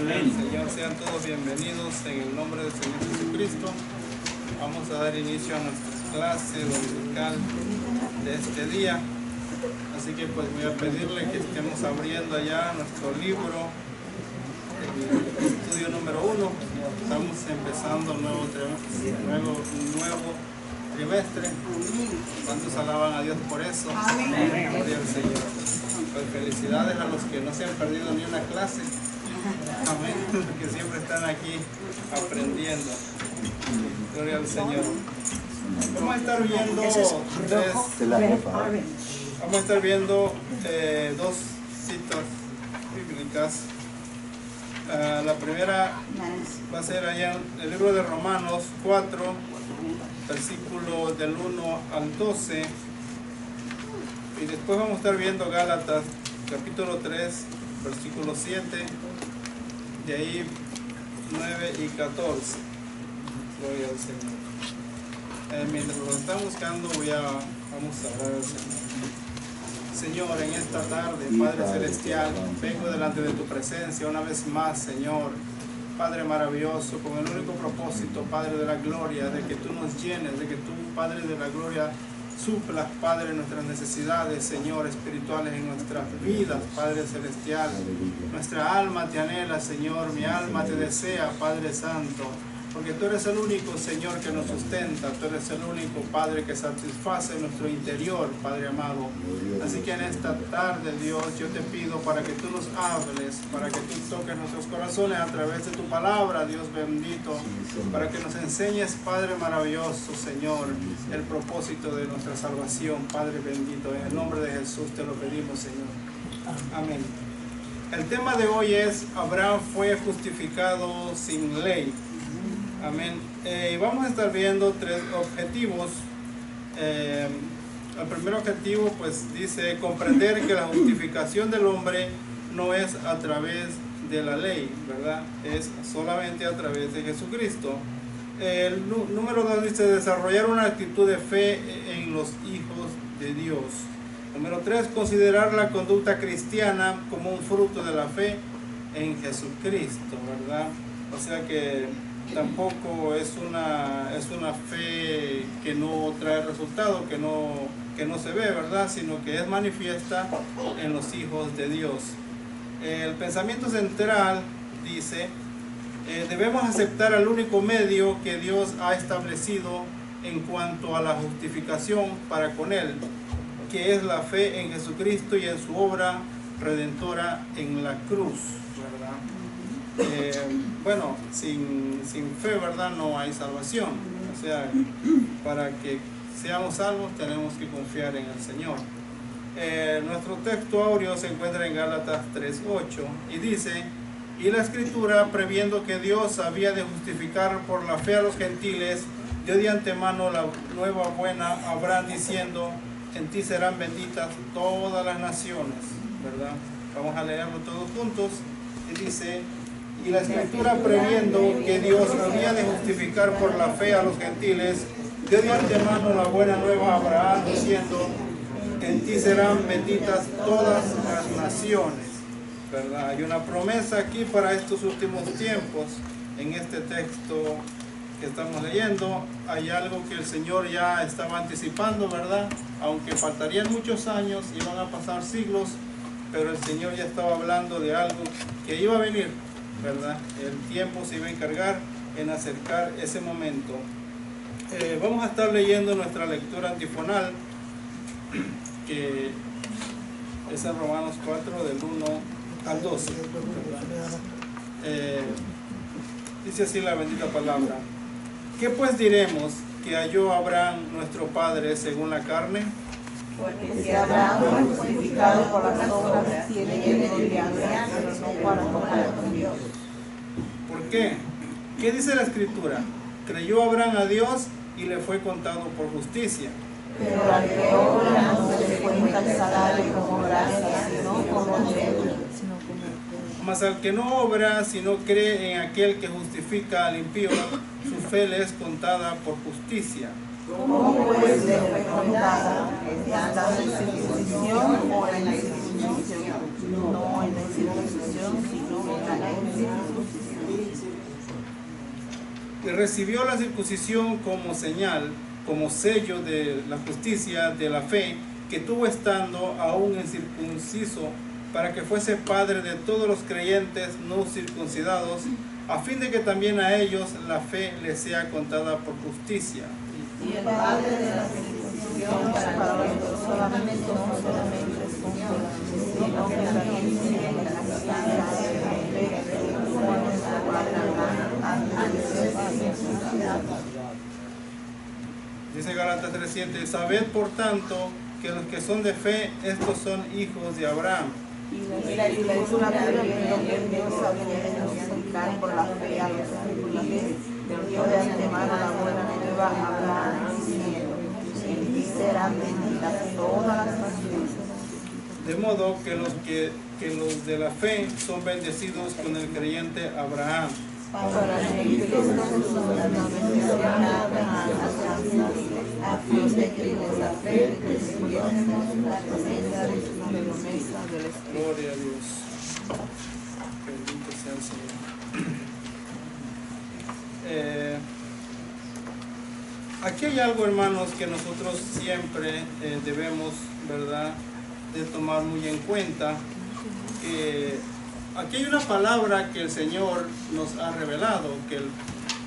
Señor, sean todos bienvenidos en el nombre del Señor Jesucristo. Vamos a dar inicio a nuestra clase dominical de este día. Así que pues voy a pedirle que estemos abriendo allá nuestro libro, el estudio número 1. Estamos empezando un nuevo trimestre. ¿Cuántos alaban a Dios por eso? Gloria al Señor. Pues felicidades a los que no se han perdido ni una clase. Amén. Que siempre están aquí aprendiendo. Gloria al Señor. Vamos a estar viendo dos citas bíblicas. La primera va a ser allá en el libro de Romanos 4, versículo del 1 al 12. Y después vamos a estar viendo Gálatas, capítulo 3, versículo 7. De ahí 9 y 14. Gloria al Señor. Mientras lo están buscando, vamos a orar al Señor. Señor, en esta tarde, Padre Celestial, vengo delante de tu presencia una vez más, Señor. Padre maravilloso, con el único propósito, Padre de la gloria, de que tú nos llenes, de que tú, Padre de la gloria, suplas, Padre, nuestras necesidades, Señor, espirituales en nuestras vidas, Padre Celestial. Nuestra alma te anhela, Señor, mi alma te desea, Padre Santo, porque tú eres el único, Señor, que nos sustenta, tú eres el único, Padre, que satisface nuestro interior, Padre amado. Así que en esta tarde, Dios, yo te pido para que tú nos hables, para que tú toques nuestros corazones a través de tu palabra, Dios bendito, para que nos enseñes, Padre maravilloso, Señor, el propósito de nuestra salvación, Padre bendito. En el nombre de Jesús te lo pedimos, Señor. Amén. El tema de hoy es: Abraham fue justificado sin ley. Amén. Vamos a estar viendo tres objetivos. El primer objetivo, pues, dice comprender que la justificación del hombre no es a través de la ley, ¿verdad? Es solamente a través de Jesucristo. El número 2 dice desarrollar una actitud de fe en los hijos de Dios. Número 3, considerar la conducta cristiana como un fruto de la fe en Jesucristo, ¿verdad? O sea que tampoco es una fe que no trae resultado, que no se ve, ¿verdad? Sino que es manifiesta en los hijos de Dios. El pensamiento central dice, debemos aceptar el único medio que Dios ha establecido en cuanto a la justificación para con Él, que es la fe en Jesucristo y en su obra redentora en la cruz, ¿verdad? Bueno, sin fe, ¿verdad? No hay salvación. O sea, para que seamos salvos tenemos que confiar en el Señor. Nuestro texto áureo se encuentra en Gálatas 3:8 y dice: y la Escritura, previendo que Dios había de justificar por la fe a los gentiles, dio de antemano la nueva buena a Abraham diciendo: en ti serán benditas todas las naciones, ¿verdad? Vamos a leerlo todos juntos. Y dice: y la Escritura, previendo que Dios había de justificar por la fe a los gentiles, dio de antemano la buena nueva a Abraham diciendo: en ti serán benditas todas las naciones, ¿verdad? Hay una promesa aquí para estos últimos tiempos. En este texto que estamos leyendo hay algo que el Señor ya estaba anticipando, ¿verdad? Aunque faltarían muchos años, iban a pasar siglos, pero el Señor ya estaba hablando de algo que iba a venir, ¿verdad? El tiempo se iba a encargar en acercar ese momento. Vamos a estar leyendo nuestra lectura antifonal, que es en Romanos 4 del 1 al 12. Dice así la bendita palabra: ¿qué pues diremos que halló Abraham nuestro padre según la carne? Porque si Abraham fue justificado por las obras, tiene herencia, pero no para con Dios. ¿Por qué? ¿Qué dice la Escritura? Creyó Abraham a Dios y le fue contado por justicia. Pero al que obra no se le cuenta el salario como gracia, sino como deuda. Mas al que no obra, sino cree en aquel que justifica al impío, su fe le es contada por justicia. ¿Cómo pues le fue contada? ¿Estando en circuncisión o en la incircuncisión? No en la incircuncisión, sino en la incircuncisión. y recibió la circuncisión como señal, como sello de la justicia, de la fe, que tuvo estando aún incircunciso, para que fuese padre de todos los creyentes no circuncidados, a fin de que también a ellos la fe les sea contada por justicia. Y el padre de la circuncisión para los solamente no solamente sino que también tiene la constancia de la fe, como nuestro Padre Abraham antes de ser circuncidado. Dice Gálatas 3:7, sabed por tanto que los que son de fe, estos son hijos de Abraham. Y la escritura previendo que Dios había justificar por la fe a los gentiles, dio de antemano la buena nueva a Abraham, diciendo, en ti serán benditas todas las naciones. De modo que los de la fe son bendecidos con el creyente Abraham. Para que Cristo Jesús la bendición a Abraham, a los que tienen la fe, que recibieron la promesa de su promesa del Espíritu. Gloria a Dios. Bendito sea el Señor. Aquí hay algo, hermanos, que nosotros siempre debemos, ¿verdad?, de tomar muy en cuenta. Aquí hay una palabra que el Señor nos ha revelado, que el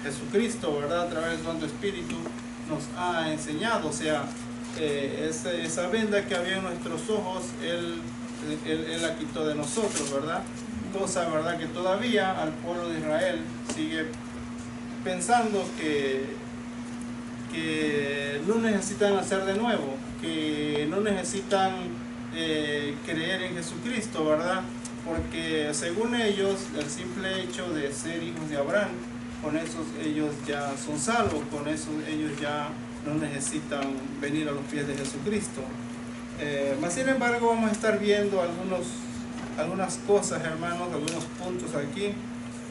Jesucristo, ¿verdad?, a través del Santo Espíritu nos ha enseñado. O sea, esa venda que había en nuestros ojos, Él la quitó de nosotros, ¿verdad? Cosa, ¿verdad?, que todavía al pueblo de Israel sigue pensando que no necesitan nacer de nuevo, que no necesitan creer en Jesucristo, ¿verdad? Porque según ellos, el simple hecho de ser hijos de Abraham, con eso ellos ya son salvos, con eso ellos ya no necesitan venir a los pies de Jesucristo. Mas sin embargo, vamos a estar viendo algunas cosas, hermanos, algunos puntos aquí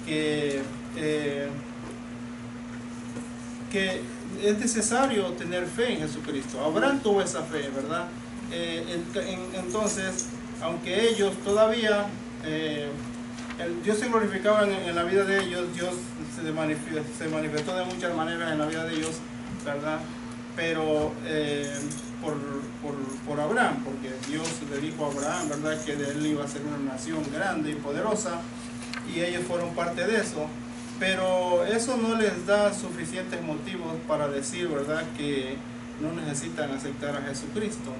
que es necesario tener fe en Jesucristo. Abraham tuvo esa fe, ¿verdad? Entonces, aunque ellos todavía, Dios se glorificaba en la vida de ellos, Dios se manifestó de muchas maneras en la vida de ellos, ¿verdad? Pero por Abraham, porque Dios le dijo a Abraham, ¿verdad?, que de él iba a ser una nación grande y poderosa, y ellos fueron parte de eso. Pero eso no les da suficientes motivos para decir, ¿verdad?, que no necesitan aceptar a Jesucristo,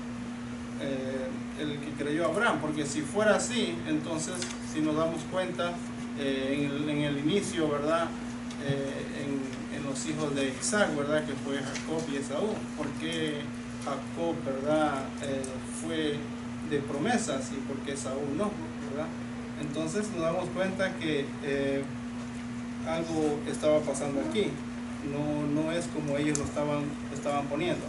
el que creyó Abraham, porque si fuera así, entonces, si nos damos cuenta, en el inicio, ¿verdad?, en los hijos de Isaac, ¿verdad?, que fue Jacob y Esaú, porque Jacob, ¿verdad?, fue de promesas y porque Esaú no, ¿verdad? Entonces nos damos cuenta que algo estaba pasando aquí, no es como ellos lo estaban poniendo.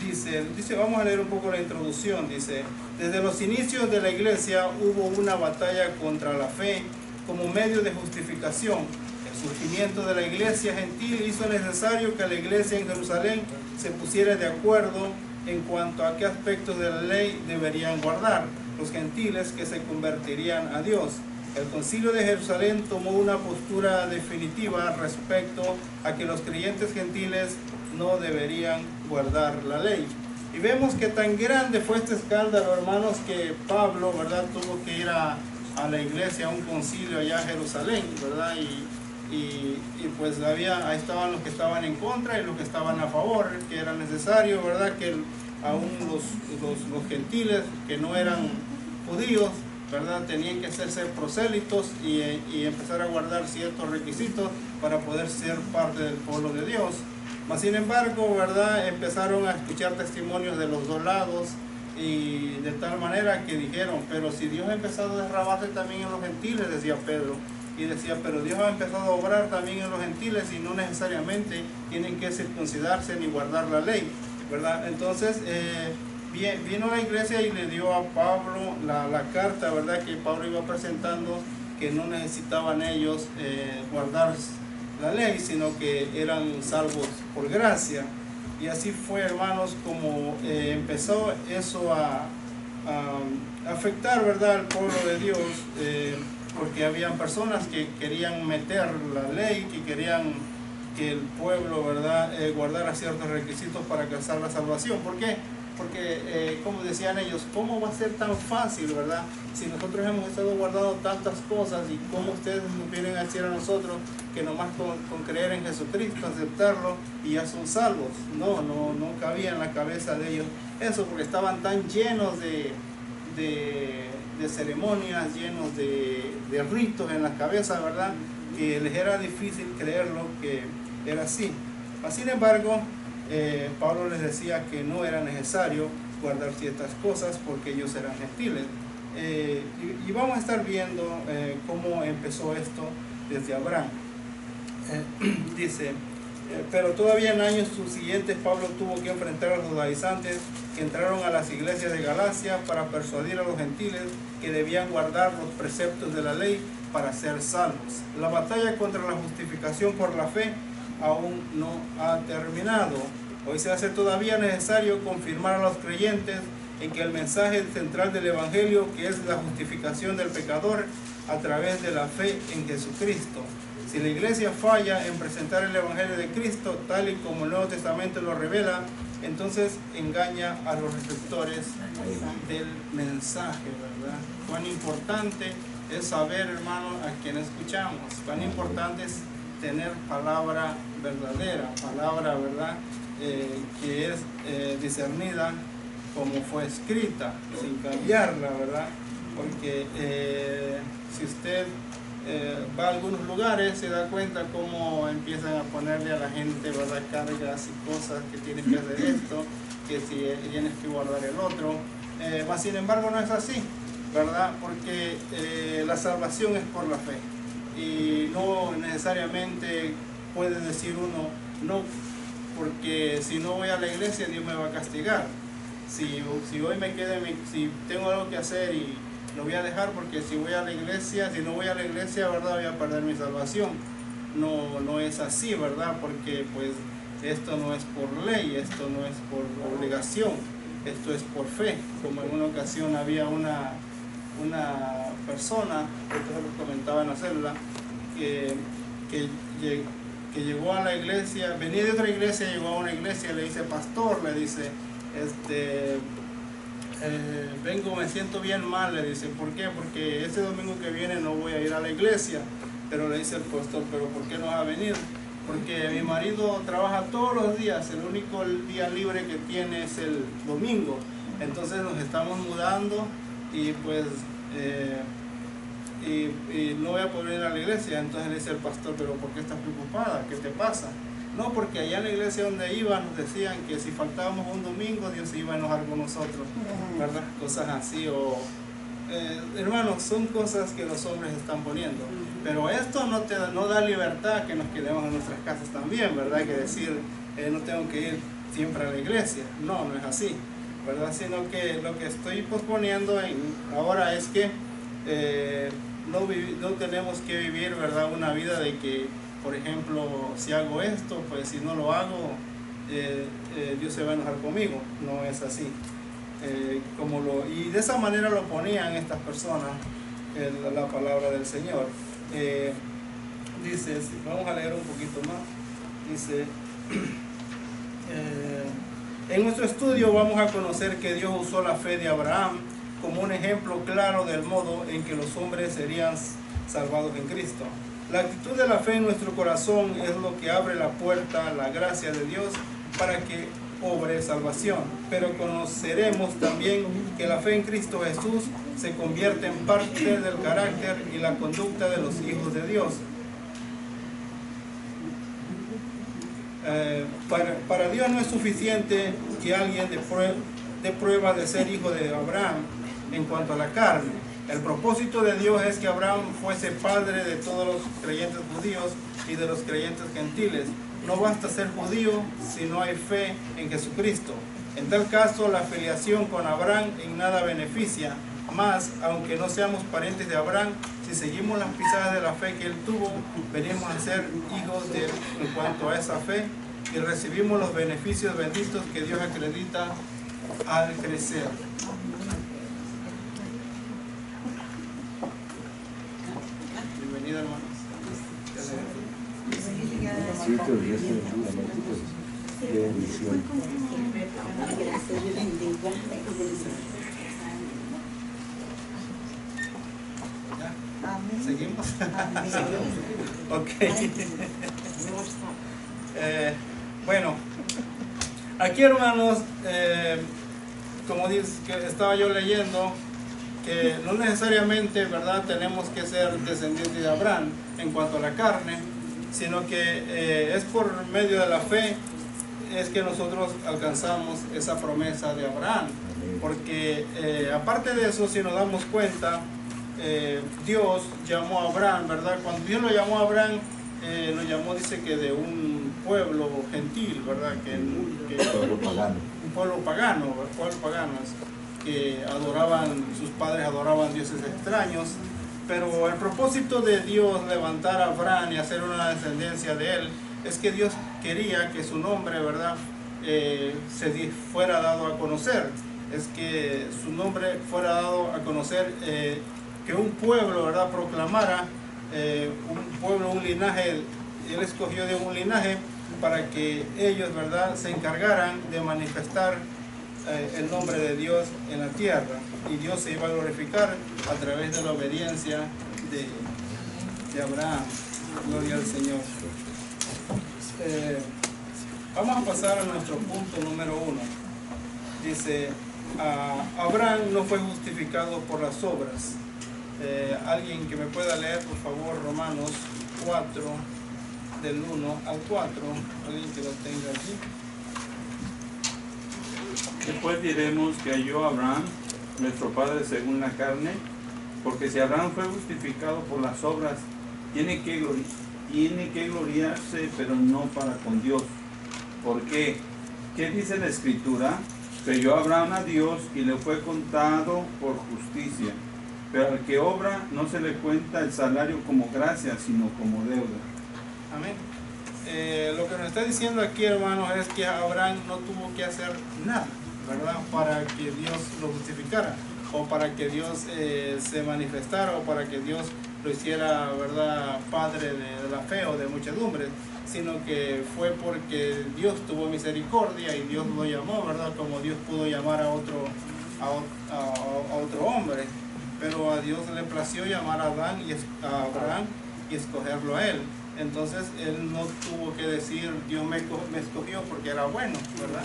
Dice, vamos a leer un poco la introducción. Dice, desde los inicios de la iglesia hubo una batalla contra la fe como medio de justificación. El surgimiento de la iglesia gentil hizo necesario que la iglesia en Jerusalén se pusiera de acuerdo en cuanto a qué aspectos de la ley deberían guardar los gentiles que se convertirían a Dios. El Concilio de Jerusalén tomó una postura definitiva respecto a que los creyentes gentiles no deberían guardar la ley. Y vemos que tan grande fue este escándalo, hermanos, que Pablo, ¿verdad?, tuvo que ir a la iglesia, a un concilio allá a Jerusalén, ¿verdad? Y pues ahí estaban los que estaban en contra y los que estaban a favor, que era necesario, ¿verdad?, que aún los gentiles que no eran judíos, ¿verdad?, tenían que hacerse prosélitos y empezar a guardar ciertos requisitos para poder ser parte del pueblo de Dios. Mas sin embargo, ¿verdad?, empezaron a escuchar testimonios de los dos lados, y de tal manera que dijeron, pero si Dios ha empezado a derramarse también en los gentiles, decía Pedro, y decía, pero Dios ha empezado a obrar también en los gentiles y no necesariamente tienen que circuncidarse ni guardar la ley, ¿verdad? Entonces vino la iglesia y le dio a Pablo la carta, ¿verdad?, que Pablo iba presentando, que no necesitaban ellos guardar la ley, sino que eran salvos por gracia. Y así fue, hermanos, como empezó eso a afectar, ¿verdad?, al pueblo de Dios, porque habían personas que querían meter la ley, que querían que el pueblo, ¿verdad?, guardara ciertos requisitos para alcanzar la salvación. ¿Por qué? Porque, como decían ellos, ¿cómo va a ser tan fácil, verdad? Si nosotros hemos estado guardando tantas cosas, y cómo ustedes nos vienen a decir a nosotros que nomás con creer en Jesucristo, aceptarlo, y ya son salvos. No cabía en la cabeza de ellos eso, porque estaban tan llenos de ceremonias, llenos de ritos en la cabeza, ¿verdad?, que les era difícil creerlo que era así. Sin embargo, Pablo les decía que no era necesario guardar ciertas cosas porque ellos eran gentiles. Y vamos a estar viendo cómo empezó esto desde Abraham. Dice, pero todavía en años subsiguientes Pablo tuvo que enfrentar a los judaizantes que entraron a las iglesias de Galacia para persuadir a los gentiles que debían guardar los preceptos de la ley para ser salvos. La batalla contra la justificación por la fe aún no ha terminado. Hoy se hace todavía necesario confirmar a los creyentes en que el mensaje central del Evangelio, que es la justificación del pecador a través de la fe en Jesucristo. Si la iglesia falla en presentar el Evangelio de Cristo tal y como el Nuevo Testamento lo revela, entonces engaña a los receptores del mensaje, ¿verdad? Cuán importante es saber, hermanos, a quién escuchamos. Cuán importante es tener palabra verdadera, palabra, ¿verdad?, que es discernida como fue escrita, sin cambiarla, ¿verdad? Porque si usted va a algunos lugares, se da cuenta cómo empiezan a ponerle a la gente, ¿verdad?, cargas y cosas, que tienes que hacer esto, que si tienes que guardar el otro. Sin embargo, no es así, ¿verdad? Porque la salvación es por la fe, y no necesariamente puede decir uno, no, porque si no voy a la iglesia Dios me va a castigar. Si hoy me quedo, si tengo algo que hacer y lo voy a dejar porque si voy a la iglesia, si no voy a la iglesia, ¿verdad?, voy a perder mi salvación. No es así, ¿verdad? Porque pues esto no es por ley, esto no es por obligación, esto es por fe. Como en una ocasión había una persona, esto se lo comentaba en la célula, que llegó a la iglesia, venía de otra iglesia, llegó a una iglesia, le dice, pastor, le dice, vengo, me siento bien mal, le dice. ¿Por qué? Porque este domingo que viene no voy a ir a la iglesia. Pero le dice el pastor, ¿pero por qué no va a venir? Porque mi marido trabaja todos los días, el único día libre que tiene es el domingo. Entonces nos estamos mudando y pues y no voy a poder ir a la iglesia. Entonces le dice el pastor, ¿pero por qué estás preocupada? ¿Qué te pasa? No, porque allá en la iglesia donde iba nos decían que si faltábamos un domingo Dios se iba a enojar con nosotros, ¿verdad? Cosas así, hermanos, son cosas que los hombres están poniendo. Pero esto no da libertad que nos quedemos en nuestras casas también, ¿verdad? Que decir, no tengo que ir siempre a la iglesia. No es así, ¿verdad? Sino que lo que estoy posponiendo ahora es que no tenemos que vivir, ¿verdad?, una vida de que, por ejemplo, si hago esto, pues si no lo hago, Dios se va a enojar conmigo. No es así. Y de esa manera lo ponían estas personas, la palabra del Señor. Dice, vamos a leer un poquito más. Dice, en nuestro estudio vamos a conocer que Dios usó la fe de Abraham como un ejemplo claro del modo en que los hombres serían salvados en Cristo. La actitud de la fe en nuestro corazón es lo que abre la puerta a la gracia de Dios para que obre salvación. Pero conoceremos también que la fe en Cristo Jesús se convierte en parte del carácter y la conducta de los hijos de Dios. Para Dios no es suficiente que alguien dé prueba de ser hijo de Abraham en cuanto a la carne. El propósito de Dios es que Abraham fuese padre de todos los creyentes judíos y de los creyentes gentiles. No basta ser judío si no hay fe en Jesucristo. En tal caso, la filiación con Abraham en nada beneficia. Más, aunque no seamos parientes de Abraham, si seguimos las pisadas de la fe que él tuvo, venimos a ser hijos de él en cuanto a esa fe y recibimos los beneficios benditos que Dios acredita al crecer. Bienvenida, hermanos. besito y Dios te bendiga, benditos. Qué bendición. ¿Ya? ¿Seguimos? Ok. Bueno, aquí hermanos, como dice, que estaba yo leyendo, que no necesariamente, ¿verdad?, tenemos que ser descendientes de Abraham en cuanto a la carne, sino que es por medio de la fe es que nosotros alcanzamos esa promesa de Abraham. Porque aparte de eso, si nos damos cuenta, Dios llamó a Abraham, ¿verdad? Cuando Dios lo llamó a Abraham, lo llamó, dice que de un pueblo gentil, ¿verdad? Un pueblo pagano, que sus padres adoraban dioses extraños. Pero el propósito de Dios levantar a Abraham y hacer una descendencia de él es que Dios quería que su nombre, ¿verdad?, se fuera dado a conocer. Es que su nombre fuera dado a conocer, que un pueblo, ¿verdad?, proclamara, un pueblo, un linaje. Él escogió de un linaje para que ellos, ¿verdad?, se encargaran de manifestar el nombre de Dios en la tierra, y Dios se iba a glorificar a través de la obediencia de Abraham. Gloria al Señor. Vamos a pasar a nuestro punto número 1. Dice, Abraham no fue justificado por las obras. Alguien que me pueda leer, por favor, Romanos 4, del 1 al 4, alguien que lo tenga aquí. Después diremos que halló Abraham, nuestro padre según la carne, porque si Abraham fue justificado por las obras, tiene que gloriarse, pero no para con Dios. ¿Por qué? ¿Qué dice la Escritura? Creyó Abraham a Dios y le fue contado por justicia. Pero al que obra no se le cuenta el salario como gracia, sino como deuda. Amén. Lo que nos está diciendo aquí, hermanos, es que Abraham no tuvo que hacer nada, ¿verdad?, para que Dios lo justificara, o para que Dios se manifestara, o para que Dios lo hiciera, ¿verdad?, padre de la fe o de muchedumbres, sino que fue porque Dios tuvo misericordia y Dios lo llamó, ¿verdad?, como Dios pudo llamar a otro hombre. Pero a Dios le plació llamar a Abraham y escogerlo a él. Entonces él no tuvo que decir, Dios me escogió porque era bueno, ¿verdad?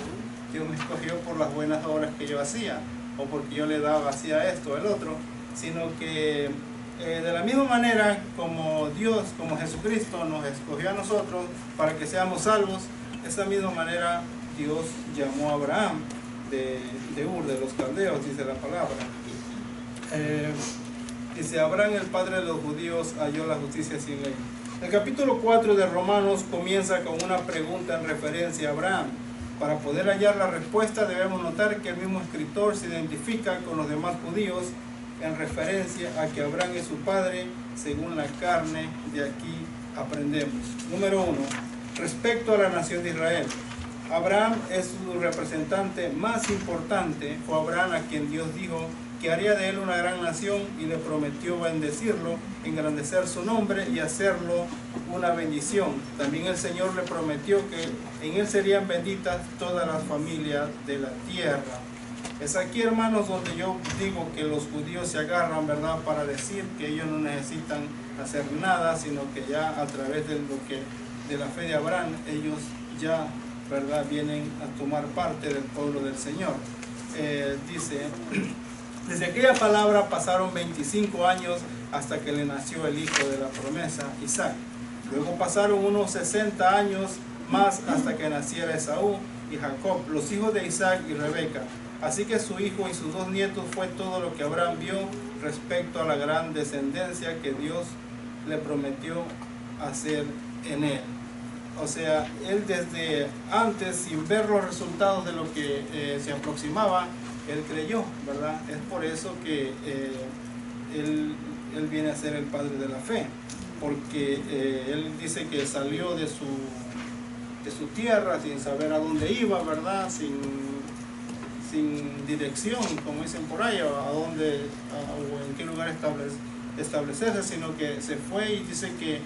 Dios me escogió por las buenas obras que yo hacía, o porque yo hacía esto o el otro, sino que de la misma manera como Dios, como Jesucristo nos escogió a nosotros para que seamos salvos, de esa misma manera Dios llamó a Abraham de Ur, de los caldeos, dice la palabra. Dice, Abraham, el padre de los judíos, halló la justicia sin ley. El capítulo 4 de Romanos comienza con una pregunta en referencia a Abraham. Para poder hallar la respuesta debemos notar que el mismo escritor se identifica con los demás judíos en referencia a que Abraham es su padre según la carne. De aquí aprendemos. Número 1. Respecto a la nación de Israel. Abraham es su representante más importante. Fue Abraham a quien Dios dijo que haría de él una gran nación y le prometió bendecirlo, engrandecer su nombre y hacerlo una bendición. También el Señor le prometió que en él serían benditas todas las familias de la tierra. Es aquí, hermanos, donde yo digo que los judíos se agarran, ¿verdad?, para decir que ellos no necesitan hacer nada, sino que ya a través de la fe de Abraham, ellos ya, ¿verdad?, vienen a tomar parte del pueblo del Señor. Dice, desde aquella palabra pasaron 25 años hasta que le nació el hijo de la promesa, Isaac. Luego pasaron unos 60 años más hasta que naciera Esaú y Jacob, los hijos de Isaac y Rebeca. Así que su hijo y sus 2 nietos fue todo lo que Abraham vio respecto a la gran descendencia que Dios le prometió hacer en él. O sea, él desde antes, sin ver los resultados de lo que se aproximaba, él creyó, ¿verdad? Es por eso que él viene a ser el padre de la fe, porque él dice que salió de su tierra sin saber a dónde iba, ¿verdad? Sin dirección, como dicen por ahí, a dónde o en qué lugar establecerse, sino que se fue y dice que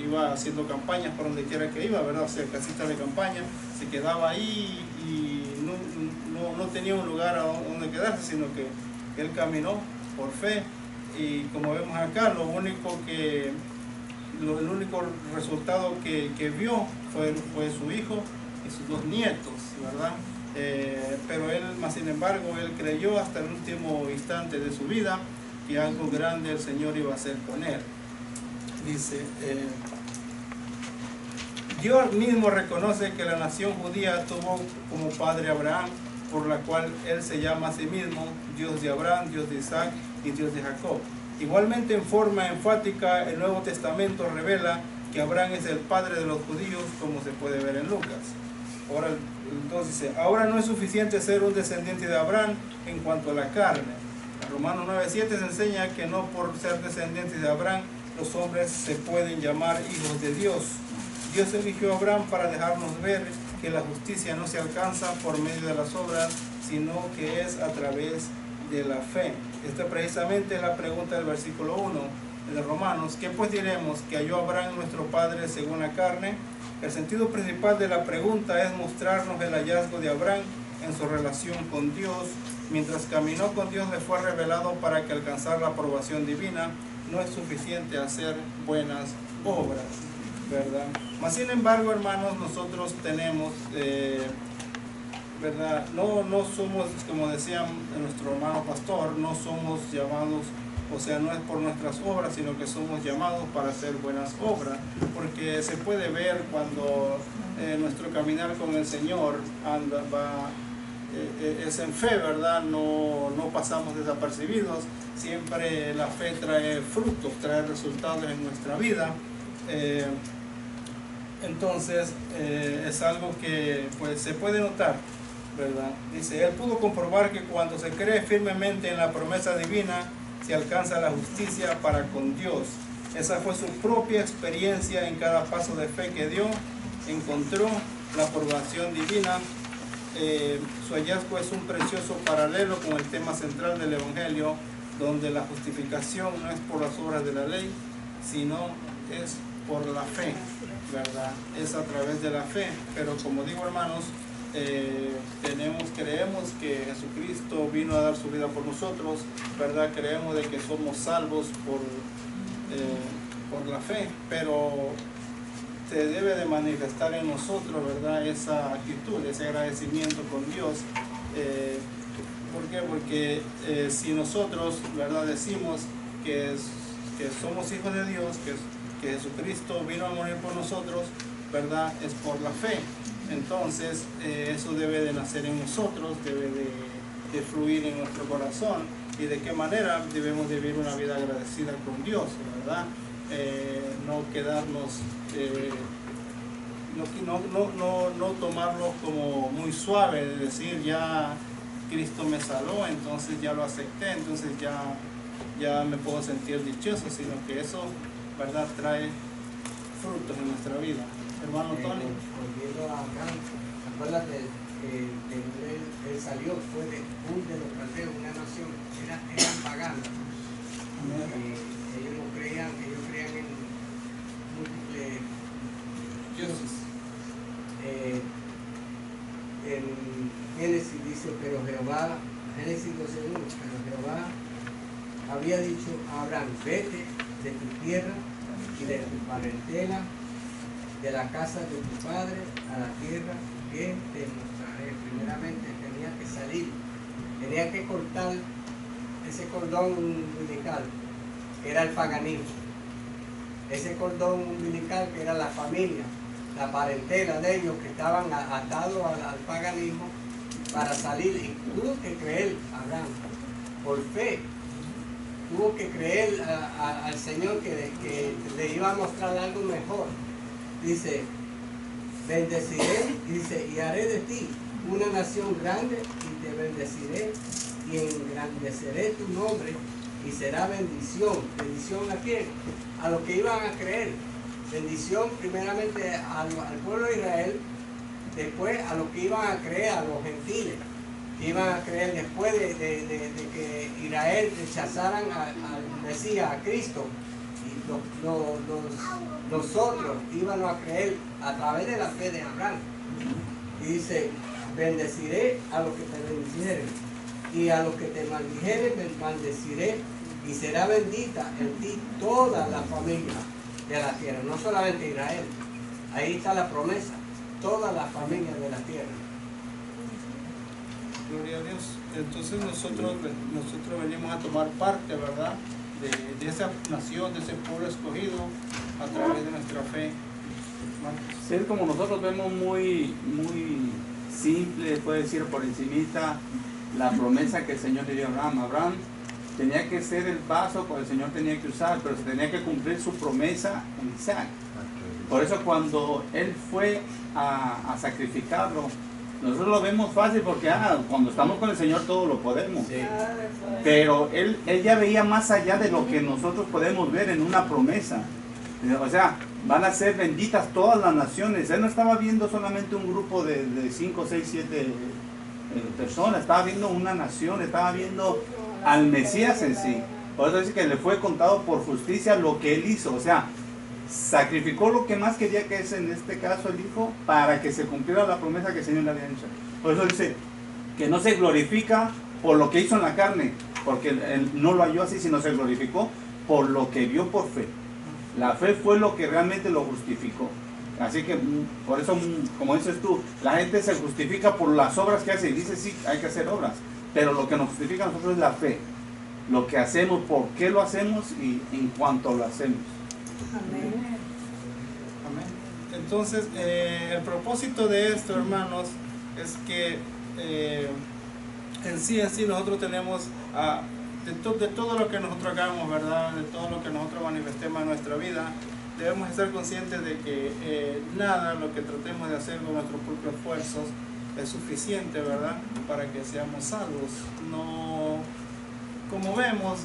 iba haciendo campañas por donde quiera que iba, ¿verdad? O sea, casitas de campaña, se quedaba ahí y no tenía un lugar a donde quedarse, sino que él caminó por fe. Y como vemos acá, el único resultado que vio fue su hijo y sus 2 nietos, ¿verdad? Pero él, más sin embargo, él creyó hasta el último instante de su vida que algo grande el Señor iba a hacer con él. Dice, Dios mismo reconoce que la nación judía tuvo como padre a Abraham, por la cual él se llama a sí mismo Dios de Abraham, Dios de Isaac y Dios de Jacob. Igualmente, en forma enfática, el Nuevo Testamento revela que Abraham es el padre de los judíos, como se puede ver en Lucas. Ahora, entonces dice, ahora no es suficiente ser un descendiente de Abraham en cuanto a la carne. En Romanos 9:7 se enseña que no por ser descendientes de Abraham los hombres se pueden llamar hijos de Dios. Dios eligió a Abraham para dejarnos ver que la justicia no se alcanza por medio de las obras, sino que es a través de la fe. Esta precisamente es la pregunta del versículo 1 de Romanos. ¿Qué pues diremos? ¿Que halló Abraham nuestro padre según la carne? El sentido principal de la pregunta es mostrarnos el hallazgo de Abraham en su relación con Dios. Mientras caminó con Dios, le fue revelado para que alcanzar la aprobación divina no es suficiente hacer buenas obras, ¿verdad? Mas sin embargo, hermanos, nosotros tenemos, ¿verdad? No somos, como decía nuestro hermano pastor, no somos llamados, o sea, no es por nuestras obras, sino que somos llamados para hacer buenas obras, porque se puede ver cuando nuestro caminar con el Señor es en fe, ¿verdad? No pasamos desapercibidos, siempre la fe trae frutos, trae resultados en nuestra vida. Entonces es algo que pues se puede notar, ¿verdad? Dice, él pudo comprobar que cuando se cree firmemente en la promesa divina, se alcanza la justicia para con Dios. Esa fue su propia experiencia en cada paso de fe que dio. Encontró la aprobación divina. Su hallazgo es un precioso paralelo con el tema central del Evangelio, donde la justificación no es por las obras de la ley, sino es por la fe, ¿verdad? Es a través de la fe. Pero como digo, hermanos, creemos que Jesucristo vino a dar su vida por nosotros, ¿verdad? Creemos de que somos salvos por la fe, pero se debe de manifestar en nosotros, ¿verdad? Esa actitud, ese agradecimiento con Dios. ¿Por qué? Porque si nosotros, ¿verdad?, decimos que somos hijos de Dios, que Jesucristo vino a morir por nosotros, ¿verdad?, es por la fe. Entonces eso debe de nacer en nosotros, debe de fluir en nuestro corazón. Y de qué manera debemos de vivir una vida agradecida con Dios, ¿verdad? No quedarnos, no tomarlo como muy suave, de decir ya Cristo me salvó, entonces ya lo acepté, entonces ya me puedo sentir dichoso, sino que eso, ¿verdad?, trae frutos en nuestra vida. Hermano Tony. Volviendo a Abraham, acuérdate que él salió, fue de los caldeos, una nación, eran paganos. Ellos creían en múltiples dioses. En Génesis dice, pero Jehová, Génesis 12:1, pero Jehová había dicho a Abraham, vete de tu tierra y de tu parentela, de la casa de tu padre, a la tierra que te mostraré. Primeramente tenía que salir, tenía que cortar ese cordón umbilical, que era el paganismo, ese cordón umbilical que era la familia, la parentela de ellos que estaban atados al paganismo para salir. Y tuvo que creer Abraham, por fe, tuvo que creer al Señor que le iba a mostrar algo mejor. Dice, bendeciré, dice, y haré de ti una nación grande y te bendeciré y engrandeceré tu nombre y será bendición. ¿Bendición a quién? A los que iban a creer. Bendición primeramente al pueblo de Israel, después a los que iban a creer, a los gentiles. iban a creer después de que Israel rechazaran al Mesías, a Cristo. Y nosotros íbamos a creer a través de la fe de Abraham. Y dice, bendeciré a los que te bendijeren, y a los que te maldijeren maldeciré, y será bendita en ti toda la familia de la tierra, no solamente Israel. Ahí está la promesa, toda la familia de la tierra. Gloria a Dios. Entonces nosotros venimos a tomar parte, ¿verdad? De esa nación, de ese pueblo escogido a través de nuestra fe. Sí, es como nosotros vemos muy simple, puede decir por encimita, la promesa que el Señor le dio a Abraham. Abraham tenía que ser el vaso que el Señor tenía que usar, pero se tenía que cumplir su promesa en Isaac. Por eso cuando él fue a sacrificarlo, nosotros lo vemos fácil porque cuando estamos con el Señor todo lo podemos. Sí. Pero él ya veía más allá de lo que nosotros podemos ver en una promesa. O sea, van a ser benditas todas las naciones. Él no estaba viendo solamente un grupo de 5, 6, 7 personas, estaba viendo una nación, estaba viendo al Mesías en sí. Por eso dice que le fue contado por justicia lo que él hizo. O sea, sacrificó lo que más quería, que es en este caso el Hijo, para que se cumpliera la promesa que el Señor le había hecho. Por eso dice que no se glorifica por lo que hizo en la carne, porque él no lo halló así, sino se glorificó por lo que vio por fe. La fe fue lo que realmente lo justificó. Así que por eso, como dices tú, la gente se justifica por las obras que hace y dice sí, hay que hacer obras, pero lo que nos justifica a nosotros es la fe, lo que hacemos, por qué lo hacemos y en cuanto lo hacemos. Amén. Amén. Entonces, el propósito de esto, hermanos, es que en sí nosotros tenemos de todo lo que nosotros hagamos, ¿verdad? De todo lo que nosotros manifestemos en nuestra vida, debemos estar conscientes de que nada lo que tratemos de hacer con nuestros propios esfuerzos es suficiente, ¿verdad? Para que seamos salvos. No, como vemos,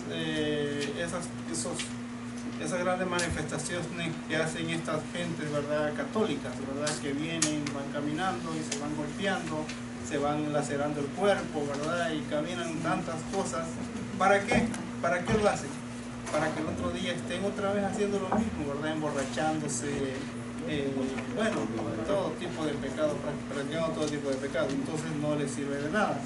esas grandes manifestaciones que hacen estas gentes, ¿verdad? Católicas, ¿verdad? Que vienen, van caminando y se van golpeando, se van lacerando el cuerpo, ¿verdad? Y caminan tantas cosas. ¿Para qué? ¿Para qué lo hacen? Para que el otro día estén otra vez haciendo lo mismo, ¿verdad? Emborrachándose, bueno, todo tipo de pecado, practicando todo tipo de pecado. Entonces no les sirve de nada.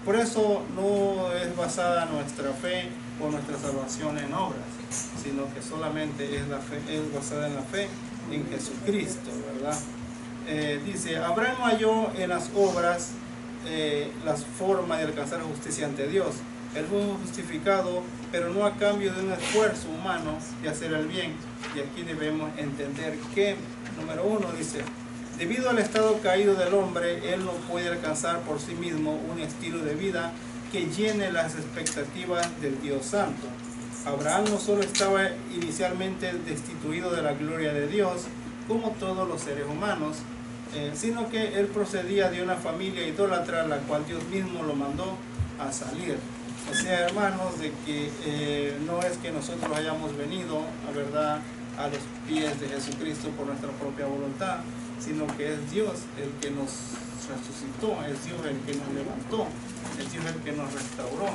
Por eso no es basada nuestra fe o nuestra salvación en obras, sino que solamente es basada en la fe en Jesucristo, ¿verdad? Dice, Abraham halló en las obras las formas de alcanzar justicia ante Dios. Él fue justificado, pero no a cambio de un esfuerzo humano de hacer el bien. Y aquí debemos entender que, número 1, dice, debido al estado caído del hombre, él no puede alcanzar por sí mismo un estilo de vida que llene las expectativas del Dios Santo. Abraham no solo estaba inicialmente destituido de la gloria de Dios, como todos los seres humanos, sino que él procedía de una familia idólatra, la cual Dios mismo lo mandó a salir. O sea, hermanos, de que no es que nosotros hayamos venido, ¿verdad?, a los pies de Jesucristo por nuestra propia voluntad, sino que es Dios el que nos resucitó, es Dios el que nos levantó, es Dios el que nos restauró.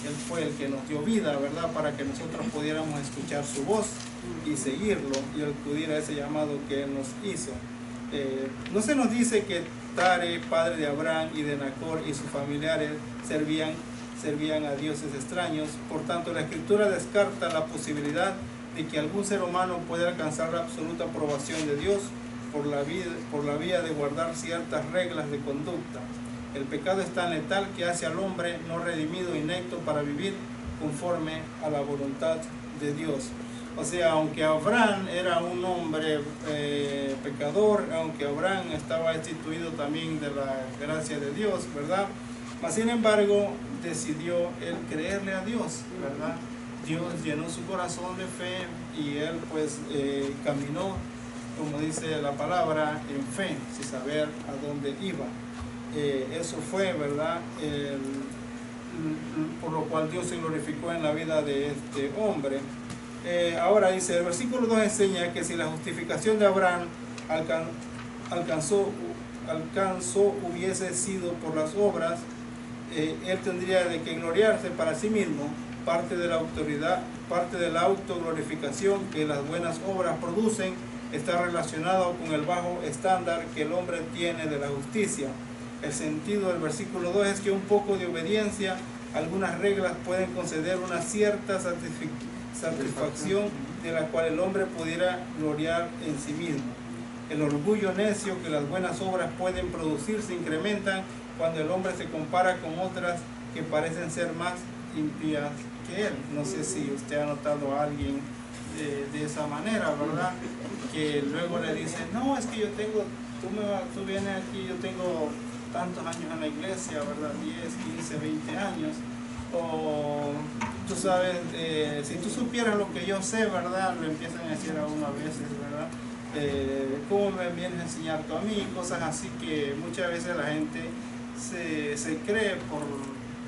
Él fue el que nos dio vida, ¿verdad?, para que nosotros pudiéramos escuchar su voz y seguirlo y acudir a ese llamado que Él nos hizo. No se nos dice que Tare, padre de Abraham y de Nacor y sus familiares, servían a dioses extraños. Por tanto, la Escritura descarta la posibilidad de que algún ser humano pueda alcanzar la absoluta aprobación de Dios por la vía de guardar ciertas reglas de conducta. El pecado es tan letal que hace al hombre no redimido, inepto para vivir conforme a la voluntad de Dios. O sea, aunque Abraham era un hombre pecador, aunque Abraham estaba destituido también de la gracia de Dios, ¿verdad?, mas sin embargo decidió él creerle a Dios, ¿verdad? Dios llenó su corazón de fe y él pues caminó, como dice la palabra, en fe, sin saber a dónde iba. Eso fue, ¿verdad?, por lo cual Dios se glorificó en la vida de este hombre. Ahora dice, el versículo 2 enseña que si la justificación de Abraham alcanzó alcanzó hubiese sido por las obras, él tendría de que gloriarse para sí mismo. Parte de la autoridad, parte de la autoglorificación que las buenas obras producen está relacionado con el bajo estándar que el hombre tiene de la justicia. El sentido del versículo 2 es que un poco de obediencia, algunas reglas pueden conceder una cierta satisfacción de la cual el hombre pudiera gloriar en sí mismo. El orgullo necio que las buenas obras pueden producir se incrementan cuando el hombre se compara con otras que parecen ser más impías que él. No sé si usted ha notado a alguien de esa manera, ¿verdad? Que luego le dice, no, es que yo tengo, tú vienes aquí, yo tengo tantos años en la iglesia, ¿verdad? 10, 15, 20 años. O tú sabes, si tú supieras lo que yo sé, ¿verdad? Lo empiezan a decir a uno a veces, ¿verdad? ¿Cómo me vienes a enseñar tú a mí? Cosas así que muchas veces la gente se cree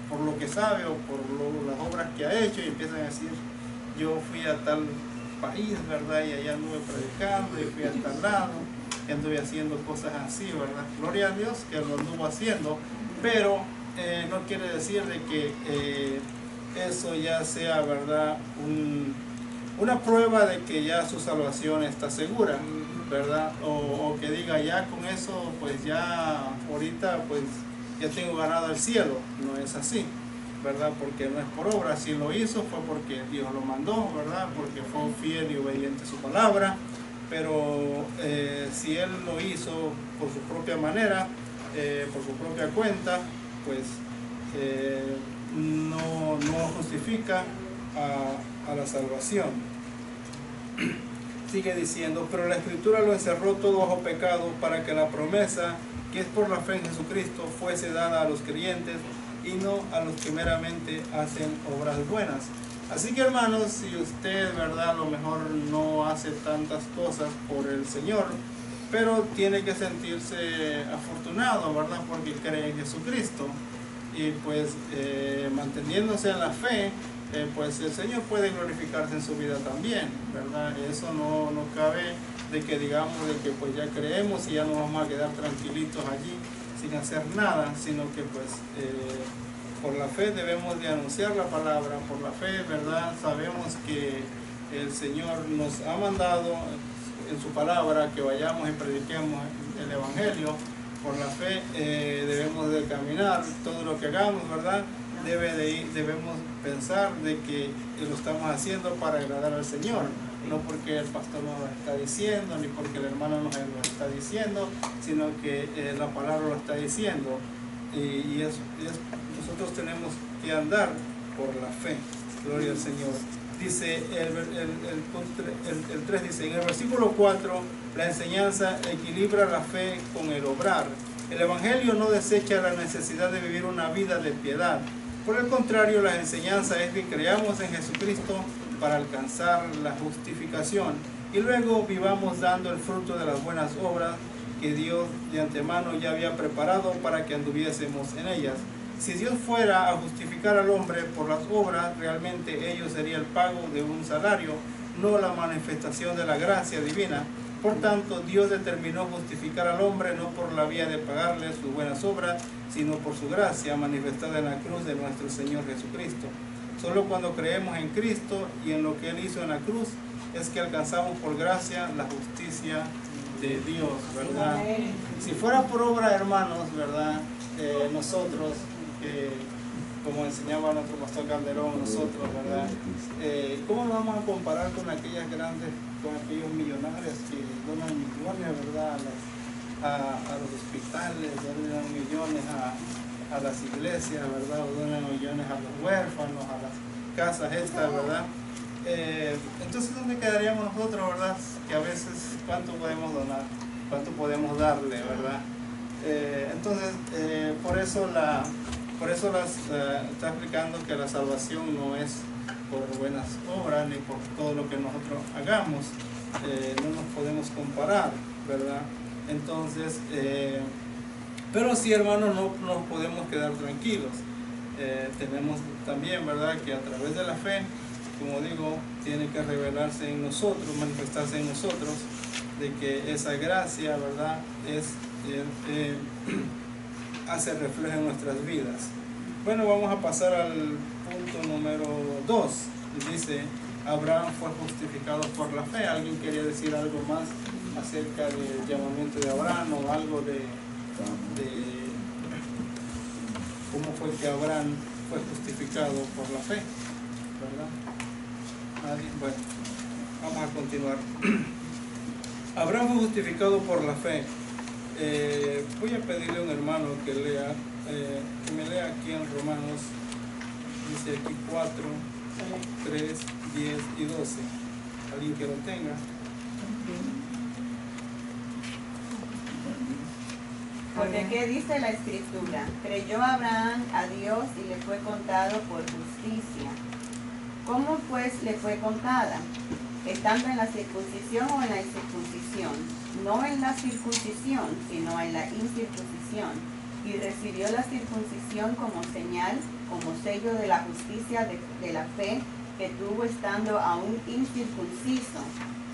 por lo que sabe o por las obras que ha hecho y empiezan a decir, yo fui a tal país, ¿verdad? Y allá anduve predicando y fui a tal lado y anduve haciendo cosas así, ¿verdad? Gloria a Dios que lo anduvo haciendo, pero no quiere decir de que eso ya sea, ¿verdad? Una prueba de que ya su salvación está segura, ¿verdad? O que diga, ya con eso, pues ya ahorita, pues ya tengo ganado el cielo. No es así, ¿verdad? Porque no es por obra. Si lo hizo fue porque Dios lo mandó, ¿verdad? Porque fue fiel y obediente a su palabra. Pero si él lo hizo por su propia manera, por su propia cuenta, pues no justifica a la salvación. Sigue diciendo, pero la Escritura lo encerró todo bajo pecado para que la promesa, que es por la fe en Jesucristo, fuese dada a los creyentes y no a los que meramente hacen obras buenas. Así que, hermanos, si usted, ¿verdad?, a lo mejor no hace tantas cosas por el Señor, pero tiene que sentirse afortunado, ¿verdad?, porque cree en Jesucristo. Y pues manteniéndose en la fe, pues el Señor puede glorificarse en su vida también, ¿verdad? Eso no cabe de que digamos de que pues ya creemos y ya nos vamos a quedar tranquilitos allí sin hacer nada, sino que pues por la fe debemos de anunciar la palabra, por la fe, ¿verdad? Sabemos que el Señor nos ha mandado en su palabra que vayamos y prediquemos el Evangelio. Por la fe debemos de caminar, todo lo que hagamos, ¿verdad? Debemos pensar de que lo estamos haciendo para agradar al Señor, no porque el pastor nos lo está diciendo, ni porque el hermano nos lo está diciendo, sino que la palabra lo está diciendo. Nosotros tenemos que andar por la fe. Gloria al Señor. Dice el 3 dice, en el versículo 4, la enseñanza equilibra la fe con el obrar. El Evangelio no desecha la necesidad de vivir una vida de piedad. Por el contrario, la enseñanza es que creamos en Jesucristo para alcanzar la justificación y luego vivamos dando el fruto de las buenas obras que Dios de antemano ya había preparado para que anduviésemos en ellas. Si Dios fuera a justificar al hombre por las obras, realmente ello sería el pago de un salario, no la manifestación de la gracia divina. Por tanto, Dios determinó justificar al hombre no por la vía de pagarle sus buenas obras, sino por su gracia manifestada en la cruz de nuestro Señor Jesucristo. Solo cuando creemos en Cristo y en lo que Él hizo en la cruz, es que alcanzamos por gracia la justicia de Dios, ¿verdad? Si fuera por obra, hermanos, ¿verdad? Nosotros, como enseñaba nuestro pastor Calderón, nosotros, ¿verdad? ¿Cómo nos vamos a comparar con aquellos millonarios que donan millones, ¿verdad? A los hospitales, donan millones a las iglesias, ¿verdad? O donan millones a los huérfanos, a las casas estas, ¿verdad? Entonces, ¿dónde quedaríamos nosotros, verdad? Que a veces, ¿cuánto podemos donar? ¿Cuánto podemos darle, verdad? Entonces, por eso está explicando que la salvación no es por buenas obras ni por todo lo que nosotros hagamos. No nos podemos comparar, ¿verdad? Entonces, pero sí, hermanos, no nos podemos quedar tranquilos. Tenemos también, ¿verdad?, que a través de la fe, como digo, tiene que revelarse en nosotros, manifestarse en nosotros, de que esa gracia, ¿verdad?, es hace reflejo en nuestras vidas. Bueno, vamos a pasar al punto número 2. Dice, Abraham fue justificado por la fe. ¿Alguien quería decir algo más acerca del llamamiento de Abraham o algo de cómo fue que Abraham fue justificado por la fe? ¿Verdad? ¿Nadie? Bueno, vamos a continuar. Abraham fue justificado por la fe. Voy a pedirle a un hermano que lea, que me lea aquí en Romanos, dice aquí 4, 3, 10 y 12. Alguien que lo tenga. Porque ¿qué dice la Escritura? Creyó Abraham a Dios y le fue contado por justicia. ¿Cómo pues le fue contada? Estando en la circuncisión o en la incircuncisión, no en la circuncisión, sino en la incircuncisión, y recibió la circuncisión como señal, como sello de la justicia de la fe que tuvo estando aún incircunciso,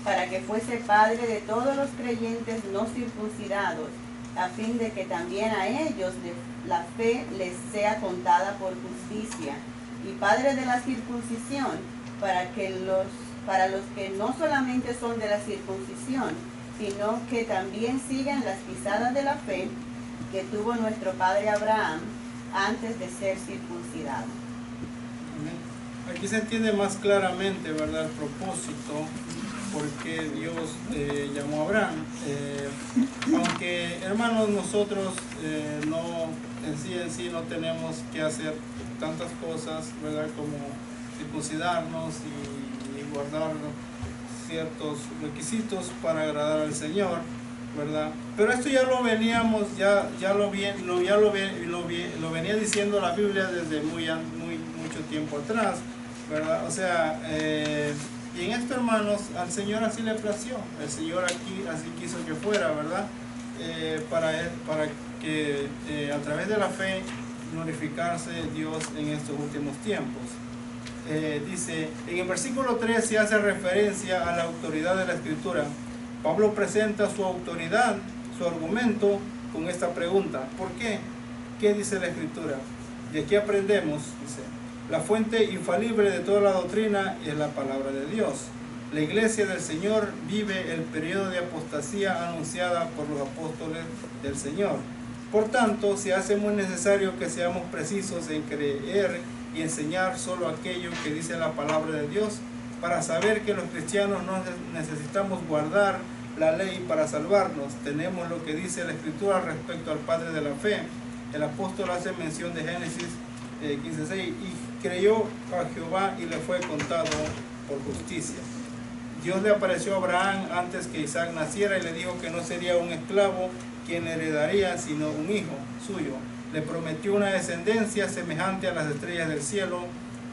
para que fuese padre de todos los creyentes no circuncidados, a fin de que también a ellos la fe les sea contada por justicia, y padre de la circuncisión, para los que no solamente son de la circuncisión, sino que también sigan las pisadas de la fe que tuvo nuestro padre Abraham antes de ser circuncidado. Amén. Aquí se entiende más claramente, ¿verdad?, el propósito por qué Dios llamó a Abraham. Aunque, hermanos, nosotros no en sí no tenemos que hacer tantas cosas, ¿verdad?, como circuncidarnos y guardar ciertos requisitos para agradar al Señor, ¿verdad? Pero esto ya lo veníamos, lo venía diciendo la Biblia desde mucho tiempo atrás, ¿verdad? O sea, y en esto, hermanos, al Señor así le plació, el Señor aquí así quiso que fuera, ¿verdad? Para que a través de la fe glorificarse Dios en estos últimos tiempos. Dice, en el versículo 3 se hace referencia a la autoridad de la Escritura. Pablo presenta su autoridad, su argumento con esta pregunta: ¿por qué? ¿Qué dice la Escritura? De aquí aprendemos, dice, la fuente infalible de toda la doctrina es la palabra de Dios. La iglesia del Señor vive el periodo de apostasía anunciada por los apóstoles del Señor. Por tanto, se hace muy necesario que seamos precisos en creer y enseñar solo aquello que dice la palabra de Dios, para saber que los cristianos no necesitamos guardar la ley para salvarnos. Tenemos lo que dice la Escritura respecto al Padre de la fe. El apóstol hace mención de Génesis 15:6, y creyó a Jehová y le fue contado por justicia. Dios le apareció a Abraham antes que Isaac naciera y le dijo que no sería un esclavo quien heredaría, sino un hijo suyo. Le prometió una descendencia semejante a las estrellas del cielo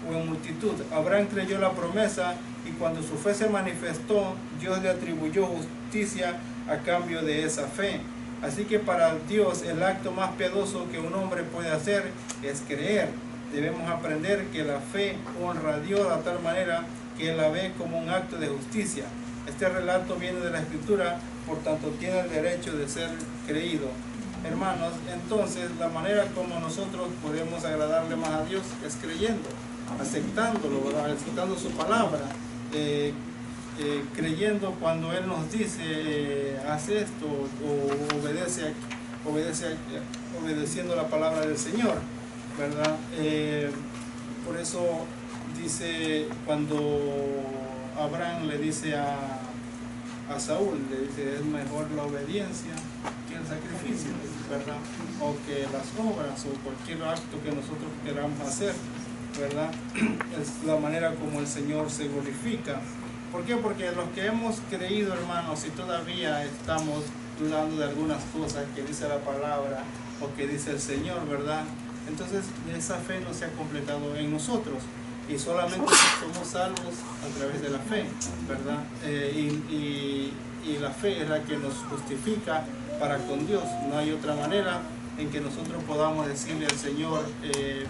o en multitud. Abraham creyó la promesa, y cuando su fe se manifestó, Dios le atribuyó justicia a cambio de esa fe. Así que para Dios el acto más piadoso que un hombre puede hacer es creer. Debemos aprender que la fe honra a Dios de tal manera que Él la ve como un acto de justicia. Este relato viene de la Escritura, por tanto tiene el derecho de ser creído. Hermanos, entonces la manera como nosotros podemos agradarle más a Dios es creyendo, aceptándolo, ¿verdad?, aceptando su palabra, creyendo cuando Él nos dice haz esto, o obedeciendo la palabra del Señor, ¿verdad? Por eso dice, cuando Abraham le dice a Saúl, le dice, es mejor la obediencia que el sacrificio, ¿verdad? O que las obras o cualquier acto que nosotros queramos hacer, ¿verdad? Es la manera como el Señor se glorifica. ¿Por qué? Porque los que hemos creído, hermanos, y todavía estamos dudando de algunas cosas que dice la palabra o que dice el Señor, ¿verdad? Entonces esa fe no se ha completado en nosotros, y solamente somos salvos a través de la fe, ¿verdad? Y la fe es la que nos justifica para con Dios. No hay otra manera en que nosotros podamos decirle al Señor,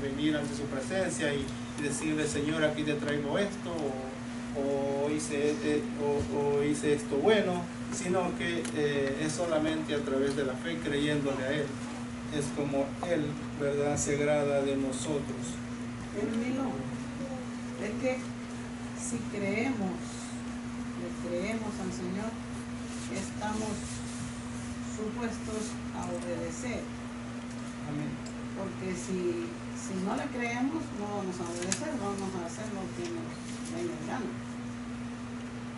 venir ante su presencia y decirle, Señor, aquí te traigo esto, o hice esto bueno, sino que es solamente a través de la fe, creyéndole a Él. Es como Él, ¿verdad?, se agrada de nosotros. Hermano, es que si creemos, le creemos al Señor, estamos supuestos a obedecer. Amén. Porque si no le creemos, no vamos a obedecer, vamos a hacer lo que nos venga en gana.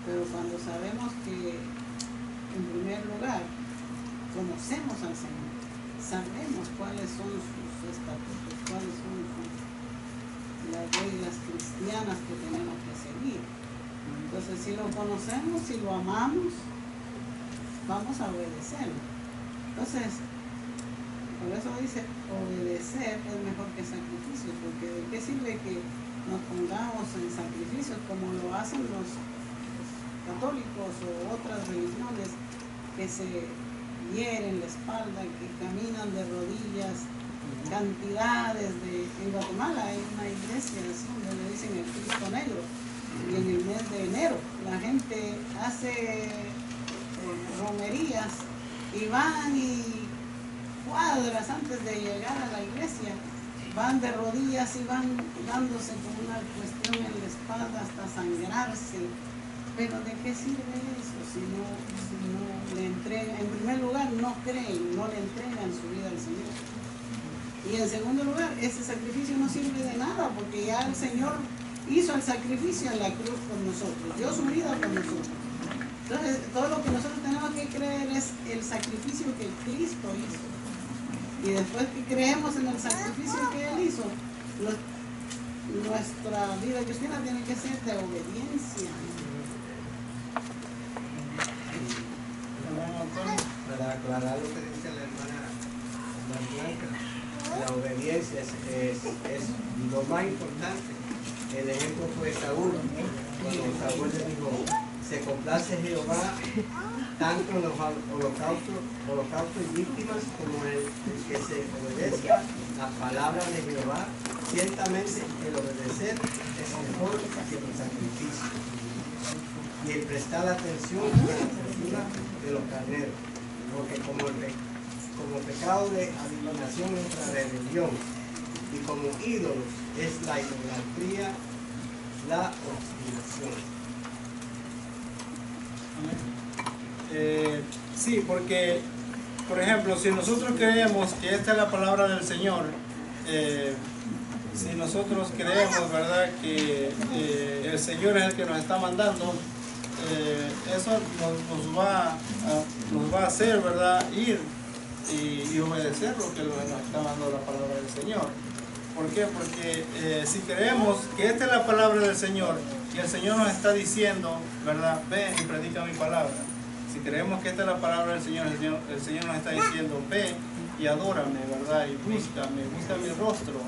Pero cuando sabemos que, en primer lugar, conocemos al Señor, sabemos cuáles son sus estatutos, cuáles son las reglas cristianas que tenemos que seguir. Entonces, si lo conocemos, si lo amamos, vamos a obedecerlo. Entonces, por eso dice, obedecer es mejor que sacrificio, porque ¿de qué sirve que nos pongamos en sacrificios como lo hacen los católicos o otras religiones que se hieren la espalda, que caminan de rodillas, cantidades de... En Guatemala hay una iglesia así donde le dicen el Cristo Negro, y en el mes de enero la gente hace romerías y van y cuadras antes de llegar a la iglesia, van de rodillas y van dándose con una cuestión en la espalda hasta sangrarse. Pero ¿de qué sirve eso si no le entregan? En primer lugar, no creen, no le entregan su vida al Señor. Y en segundo lugar, ese sacrificio no sirve de nada, porque ya el Señor hizo el sacrificio en la cruz por nosotros, dio su vida por nosotros. Entonces, todo lo que nosotros tenemos que creer es el sacrificio que Cristo hizo. Y después que creemos en el sacrificio que Él hizo, nuestra vida cristiana tiene que ser de obediencia. Para aclarar lo que dice la hermana Blanca, la obediencia es lo más importante. El ejemplo fue Saúl, cuando Saúl le dijo, se complace Jehová tanto en los holocaustos y víctimas como en el que se obedezca la palabra de Jehová. Ciertamente el obedecer es mejor que el sacrificio y el prestar atención a la ternura de los carneros, porque como pecado de adivinación es la rebelión y como ídolos es la idolatría, la obstinación. Sí, porque, por ejemplo, si nosotros creemos que esta es la palabra del Señor, si nosotros creemos, ¿verdad?, que el Señor es el que nos está mandando, eso nos va a hacer, ¿verdad?, ir y obedecer lo que nos está mandando la palabra del Señor. ¿Por qué? Porque si creemos que esta es la palabra del Señor y el Señor nos está diciendo, ¿verdad?, ven y predica mi palabra. Si creemos que esta es la palabra del Señor, el Señor nos está diciendo, ven y adórame, ¿verdad?, y busca mi rostro,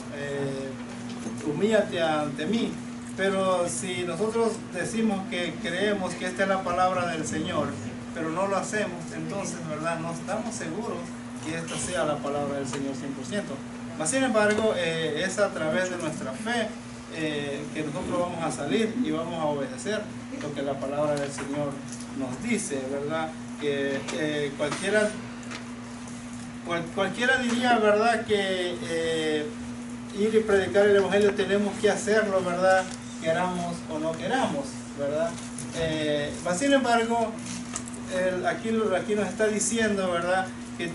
humíllate ante mí. Pero si nosotros decimos que creemos que esta es la palabra del Señor, pero no lo hacemos, entonces, ¿verdad?, no estamos seguros que esta sea la palabra del Señor 100%. Mas, sin embargo, es a través de nuestra fe que nosotros vamos a salir y vamos a obedecer lo que la palabra del Señor nos dice, ¿verdad? Que cualquiera diría, ¿verdad?, que ir y predicar el Evangelio tenemos que hacerlo, ¿verdad?, queramos o no queramos, ¿verdad? Sin embargo, aquí nos está diciendo, ¿verdad?, que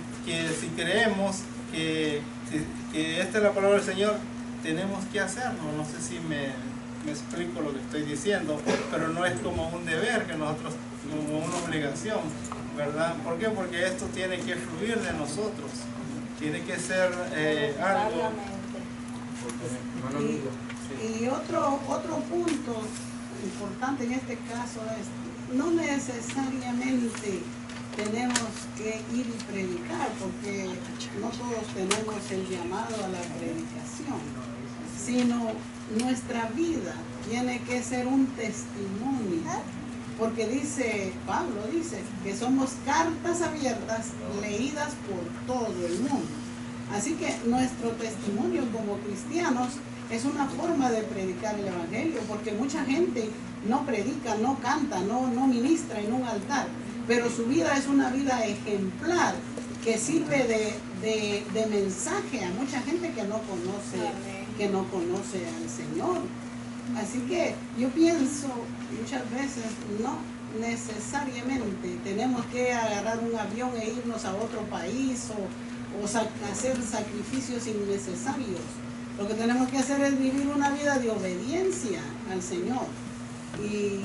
si creemos que esta es la palabra del Señor, tenemos que hacerlo. No sé si me explico lo que estoy diciendo, pero no es como un deber que nosotros, como una obligación, ¿verdad? ¿Por qué? Porque esto tiene que fluir de nosotros, tiene que ser algo. Y otro punto importante en este caso es, no necesariamente tenemos que ir y predicar, porque no todos tenemos el llamado a la predicación, sino nuestra vida tiene que ser un testimonio, porque Pablo dice que somos cartas abiertas leídas por todo el mundo. Así que nuestro testimonio como cristianos es una forma de predicar el Evangelio, porque mucha gente no predica, no canta, no ministra en un altar, pero su vida es una vida ejemplar que sirve de mensaje a mucha gente que no conoce al Señor. Así que yo pienso muchas veces no necesariamente tenemos que agarrar un avión e irnos a otro país o hacer sacrificios innecesarios. Lo que tenemos que hacer es vivir una vida de obediencia al Señor y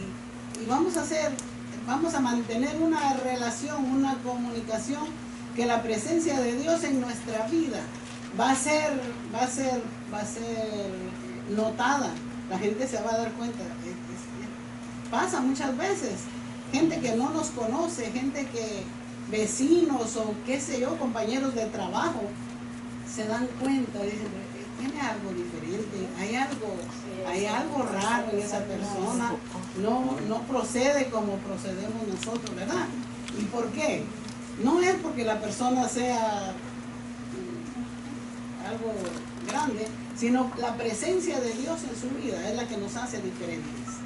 vamos a mantener una relación, una comunicación que la presencia de Dios en nuestra vida va a ser notada. La gente se va a dar cuenta. Pasa muchas veces, gente que no nos conoce, gente que vecinos o qué sé yo, compañeros de trabajo, se dan cuenta, dicen, tiene algo diferente, hay algo raro en esa persona, no procede como procedemos nosotros, ¿verdad? ¿Y por qué? No es porque la persona sea algo grande, sino la presencia de Dios en su vida es la que nos hace diferentes.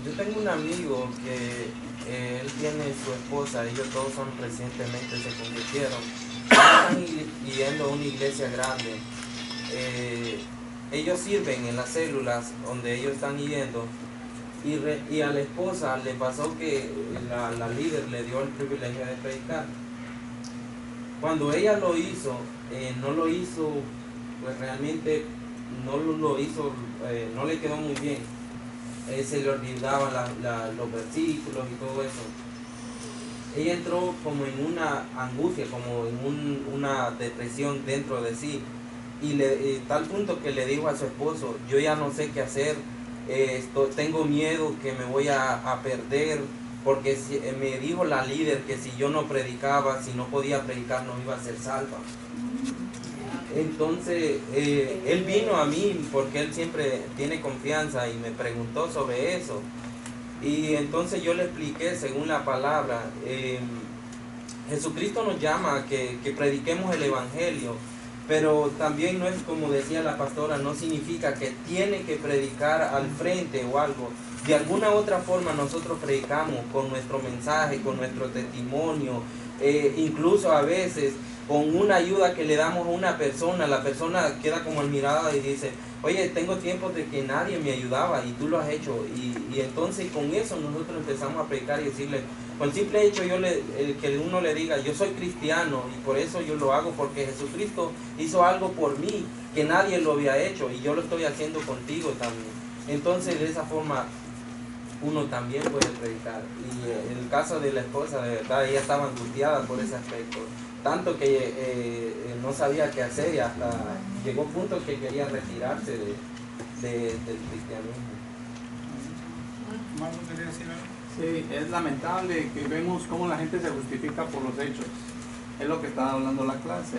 Yo tengo un amigo que él tiene su esposa, ellos todos recientemente se convirtieron, están yendo a una iglesia grande. Ellos sirven en las células donde ellos están yendo y a la esposa le pasó que la líder le dio el privilegio de predicar. Cuando ella lo hizo, no lo hizo, pues realmente no lo hizo, no le quedó muy bien. Se le olvidaban los versículos y todo eso. Ella entró como en una angustia, como en una depresión dentro de sí. Y tal punto que le dijo a su esposo, yo ya no sé qué hacer, tengo miedo que me voy a perder, porque me dijo la líder que si yo no predicaba, si no podía predicar, no iba a ser salva. Entonces, él vino a mí porque él siempre tiene confianza y me preguntó sobre eso. Y entonces yo le expliqué según la palabra. Jesucristo nos llama a que prediquemos el Evangelio, pero también no es como decía la pastora, no significa que tiene que predicar al frente o algo. De alguna otra forma nosotros predicamos con nuestro mensaje, con nuestro testimonio, incluso a veces con una ayuda que le damos a una persona, la persona queda como admirada y dice, oye, tengo tiempo de que nadie me ayudaba y tú lo has hecho. Y entonces con eso nosotros empezamos a predicar y decirle, con el simple hecho que uno le diga, yo soy cristiano y por eso yo lo hago, porque Jesucristo hizo algo por mí que nadie lo había hecho y yo lo estoy haciendo contigo también. Entonces de esa forma uno también puede predicar. Y en el caso de la esposa, de verdad, ella estaba angustiada por ese aspecto, tanto que no sabía qué hacer y hasta llegó un punto que quería retirarse del cristianismo. ¿Marco quería decir algo? Sí, es lamentable que vemos cómo la gente se justifica por los hechos. Es lo que estaba hablando la clase.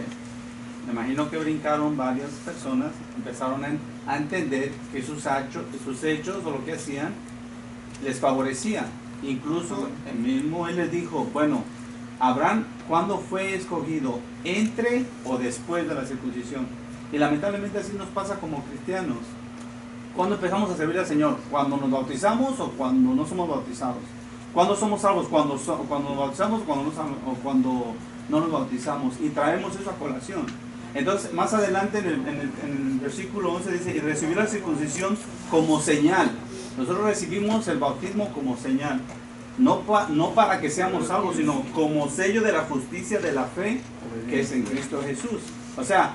Me imagino que brincaron varias personas, empezaron a entender que sus hechos o lo que hacían les favorecía. Incluso él les dijo, bueno, Abraham, ¿cuándo fue escogido? ¿Entre o después de la circuncisión? Y lamentablemente así nos pasa como cristianos. ¿Cuándo empezamos a servir al Señor? ¿Cuando nos bautizamos o cuando no somos bautizados? ¿Cuándo somos salvos? ¿Cuando nos bautizamos o cuando no nos bautizamos? Y traemos eso a colación. Entonces, más adelante en el versículo 11 dice, y recibir la circuncisión como señal. Nosotros recibimos el bautismo como señal. No para que seamos salvos, sino como sello de la justicia de la fe que es en Cristo Jesús. O sea,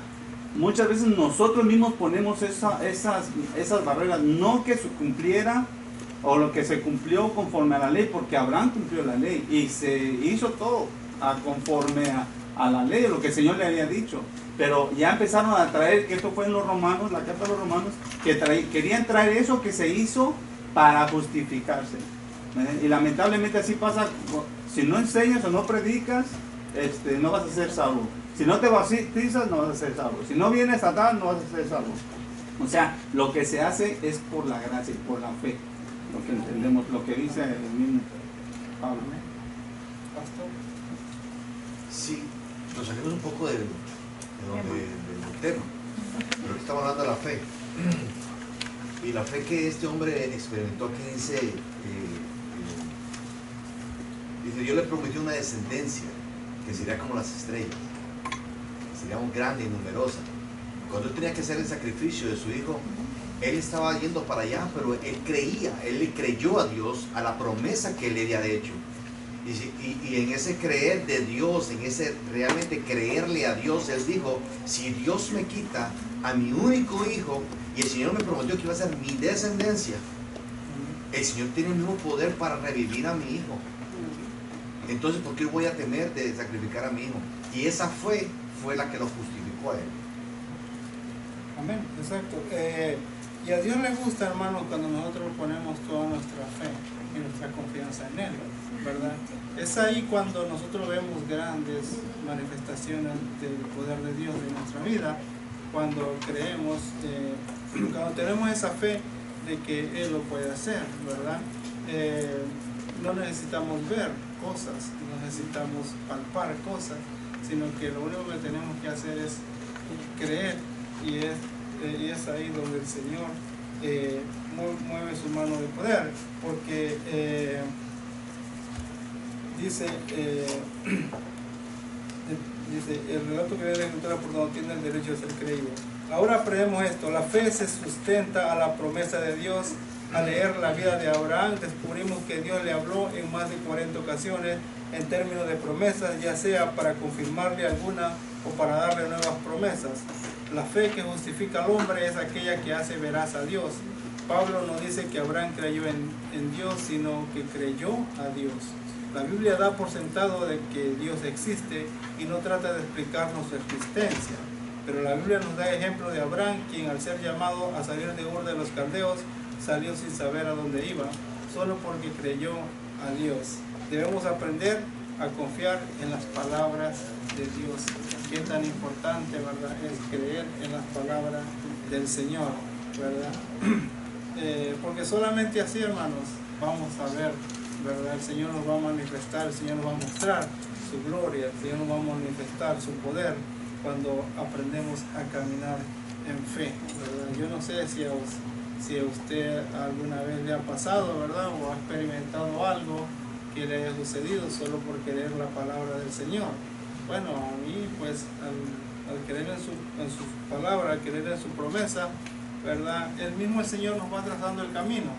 muchas veces nosotros mismos ponemos esas barreras, no que se cumpliera o lo que se cumplió conforme a la ley, porque Abraham cumplió la ley y se hizo todo conforme a la ley, lo que el Señor le había dicho. Pero ya empezaron a traer, que esto fue en los romanos, la carta de los romanos, que querían traer eso que se hizo para justificarse. Y lamentablemente así pasa, si no enseñas o no predicas, no vas a ser salvo. Si no te bautizas, no vas a ser salvo. Si no vienes a dar, no vas a ser salvo. O sea, lo que se hace es por la gracia y por la fe. Lo que entendemos, lo que dice el mismo Pablo. Pastor. Sí, nos salimos un poco del tema, pero estamos hablando de la fe. Y la fe que este hombre experimentó aquí dice, dice, Dios le prometió una descendencia que sería como las estrellas, sería muy grande y numerosa. Cuando él tenía que hacer el sacrificio de su hijo, él estaba yendo para allá, pero él creía, él le creyó a Dios, a la promesa que él le había hecho. Y en ese creer de Dios, en ese realmente creerle a Dios, él dijo, si Dios me quita a mi único hijo, y el Señor me prometió que iba a ser mi descendencia, el Señor tiene el mismo poder para revivir a mi hijo. Entonces, ¿por qué voy a temer de sacrificar a mi hijo? Y esa fue la que lo justificó a él. Amén, exacto. Y a Dios le gusta, hermanos, cuando nosotros ponemos toda nuestra fe y nuestra confianza en Él, ¿verdad? Es ahí cuando nosotros vemos grandes manifestaciones del poder de Dios en nuestra vida, cuando creemos, cuando tenemos esa fe de que Él lo puede hacer, ¿verdad? No necesitamos ver cosas, no necesitamos palpar cosas, sino que lo único que tenemos que hacer es creer, y es ahí donde el Señor mueve su mano de poder, porque dice el relato que debe encontrar por donde tiene el derecho de ser creído. Ahora aprendemos esto: la fe se sustenta a la promesa de Dios. Al leer la vida de Abraham descubrimos que Dios le habló en más de 40 ocasiones en términos de promesas, ya sea para confirmarle alguna o para darle nuevas promesas. La fe que justifica al hombre es aquella que hace veraz a Dios. Pablo no dice que Abraham creyó en Dios, sino que creyó a Dios. La Biblia da por sentado de que Dios existe y no trata de explicarnos su existencia. Pero la Biblia nos da ejemplo de Abraham, quien al ser llamado a salir de Ur de los Caldeos, salió sin saber a dónde iba, solo porque creyó a Dios. Debemos aprender a confiar en las palabras de Dios. Qué tan importante, ¿verdad?, es creer en las palabras del Señor, ¿verdad? Porque solamente así, hermanos, vamos a ver, ¿verdad? El Señor nos va a manifestar, el Señor nos va a mostrar su gloria, el Señor nos va a manifestar su poder cuando aprendemos a caminar en fe, ¿verdad? Yo no sé si a usted alguna vez le ha pasado, ¿verdad?, o ha experimentado algo que le haya sucedido solo por querer la palabra del Señor. Bueno, a mí, pues, al creer en su palabra, al creer en su promesa, ¿verdad?, el mismo Señor nos va trazando el camino.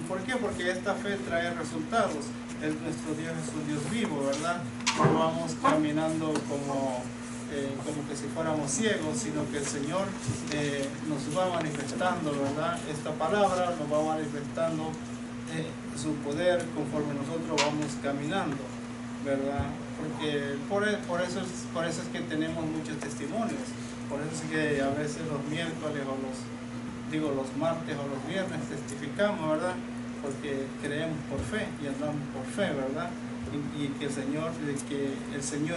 ¿Por qué? Porque esta fe trae resultados. Nuestro Dios es un Dios vivo, ¿verdad? No vamos caminando como que si fuéramos ciegos, sino que el Señor nos va manifestando, ¿verdad?, esta palabra, nos va manifestando su poder conforme nosotros vamos caminando, ¿verdad? Porque por eso es que tenemos muchos testimonios. Por eso es que a veces los miércoles los martes o los viernes testificamos, ¿verdad? Porque creemos por fe y andamos por fe, ¿verdad? Y que el Señor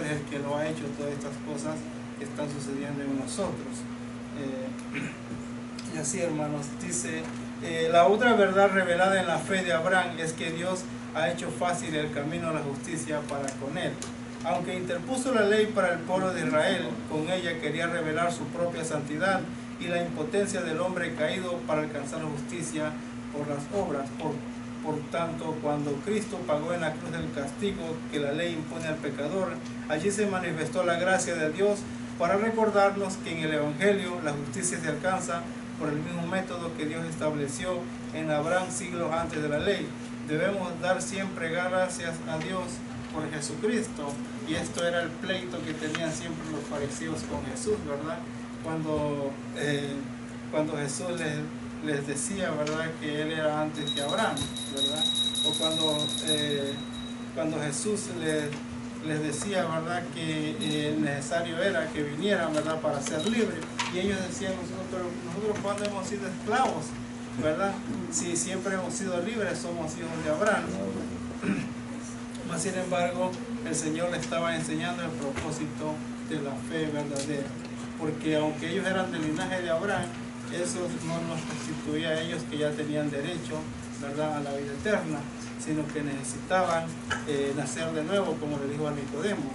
es el que lo ha hecho, todas estas cosas que están sucediendo en nosotros. Y así, hermanos, dice, la otra verdad revelada en la fe de Abraham es que Dios ha hecho fácil el camino a la justicia para con él. Aunque interpuso la ley para el pueblo de Israel, con ella quería revelar su propia santidad y la impotencia del hombre caído para alcanzar la justicia por las obras. Por tanto, cuando Cristo pagó en la cruz el castigo que la ley impone al pecador, allí se manifestó la gracia de Dios para recordarnos que en el Evangelio la justicia se alcanza por el mismo método que Dios estableció en Abraham siglos antes de la ley. Debemos dar siempre gracias a Dios por Jesucristo, y esto era el pleito que tenían siempre los fariseos con Jesús, ¿verdad? Cuando Jesús les decía, ¿verdad?, que Él era antes que Abraham, ¿verdad? O cuando Jesús les decía, ¿verdad?, que necesario era que vinieran, ¿verdad?, para ser libres. Y ellos decían, nosotros cuando hemos sido esclavos, ¿verdad? Si siempre hemos sido libres, somos hijos de Abraham. Mas, sin embargo, el Señor les estaba enseñando el propósito de la fe verdadera. Porque aunque ellos eran del linaje de Abraham, eso no nos constituía a ellos que ya tenían derecho, ¿verdad?, a la vida eterna, sino que necesitaban nacer de nuevo, como le dijo a Nicodemo,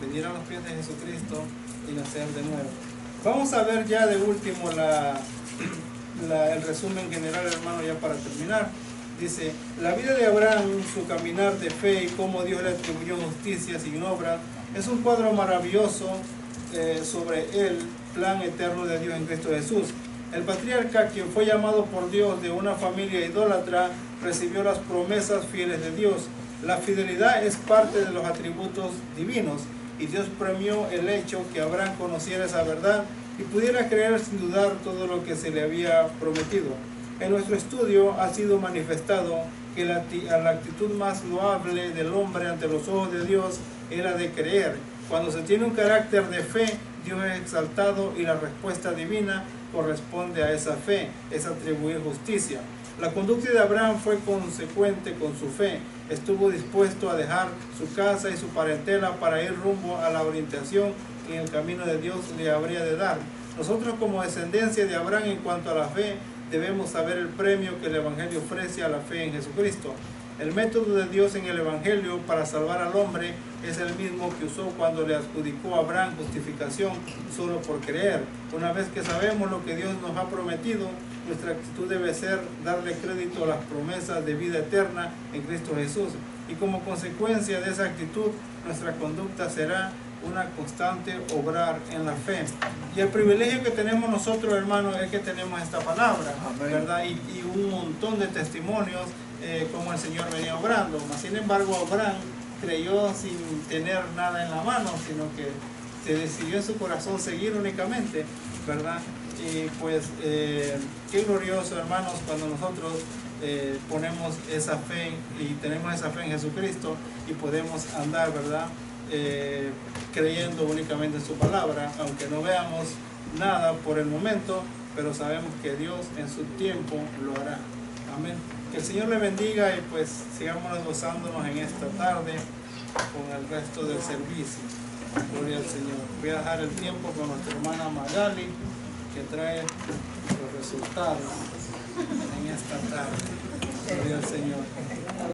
venir a los pies de Jesucristo y nacer de nuevo. Vamos a ver ya de último el resumen general, hermano, ya para terminar. Dice, la vida de Abraham, su caminar de fe y cómo Dios le atribuyó justicia sin obras, es un cuadro maravilloso sobre el plan eterno de Dios en Cristo Jesús. El patriarca, quien fue llamado por Dios de una familia idólatra, recibió las promesas fieles de Dios. La fidelidad es parte de los atributos divinos, y Dios premió el hecho que Abraham conociera esa verdad y pudiera creer sin dudar todo lo que se le había prometido. En nuestro estudio ha sido manifestado que la actitud más loable del hombre ante los ojos de Dios era de creer. Cuando se tiene un carácter de fe, Dios es exaltado y la respuesta divina corresponde a esa fe, es atribuir justicia. La conducta de Abraham fue consecuente con su fe. Estuvo dispuesto a dejar su casa y su parentela para ir rumbo a la orientación que en el camino de Dios le habría de dar. Nosotros, como descendencia de Abraham en cuanto a la fe, debemos saber el premio que el Evangelio ofrece a la fe en Jesucristo. El método de Dios en el Evangelio para salvar al hombre es el mismo que usó cuando le adjudicó a Abraham justificación solo por creer. Una vez que sabemos lo que Dios nos ha prometido, nuestra actitud debe ser darle crédito a las promesas de vida eterna en Cristo Jesús. Y como consecuencia de esa actitud, nuestra conducta será una constante obrar en la fe. Y el privilegio que tenemos nosotros, hermanos, es que tenemos esta palabra, ¿verdad? Y un montón de testimonios como el Señor venía obrando. Sin embargo, Abraham creyó sin tener nada en la mano, sino que se decidió en su corazón seguir únicamente, ¿verdad? Y pues qué glorioso, hermanos, cuando nosotros ponemos esa fe y tenemos esa fe en Jesucristo y podemos andar, ¿verdad? Creyendo únicamente en su palabra, aunque no veamos nada por el momento, pero sabemos que Dios en su tiempo lo hará. Amén. Que el Señor le bendiga y pues sigamos gozándonos en esta tarde con el resto del servicio. Gloria al Señor. Voy a dejar el tiempo con nuestra hermana Magali, que trae los resultados en esta tarde. Gloria al Señor.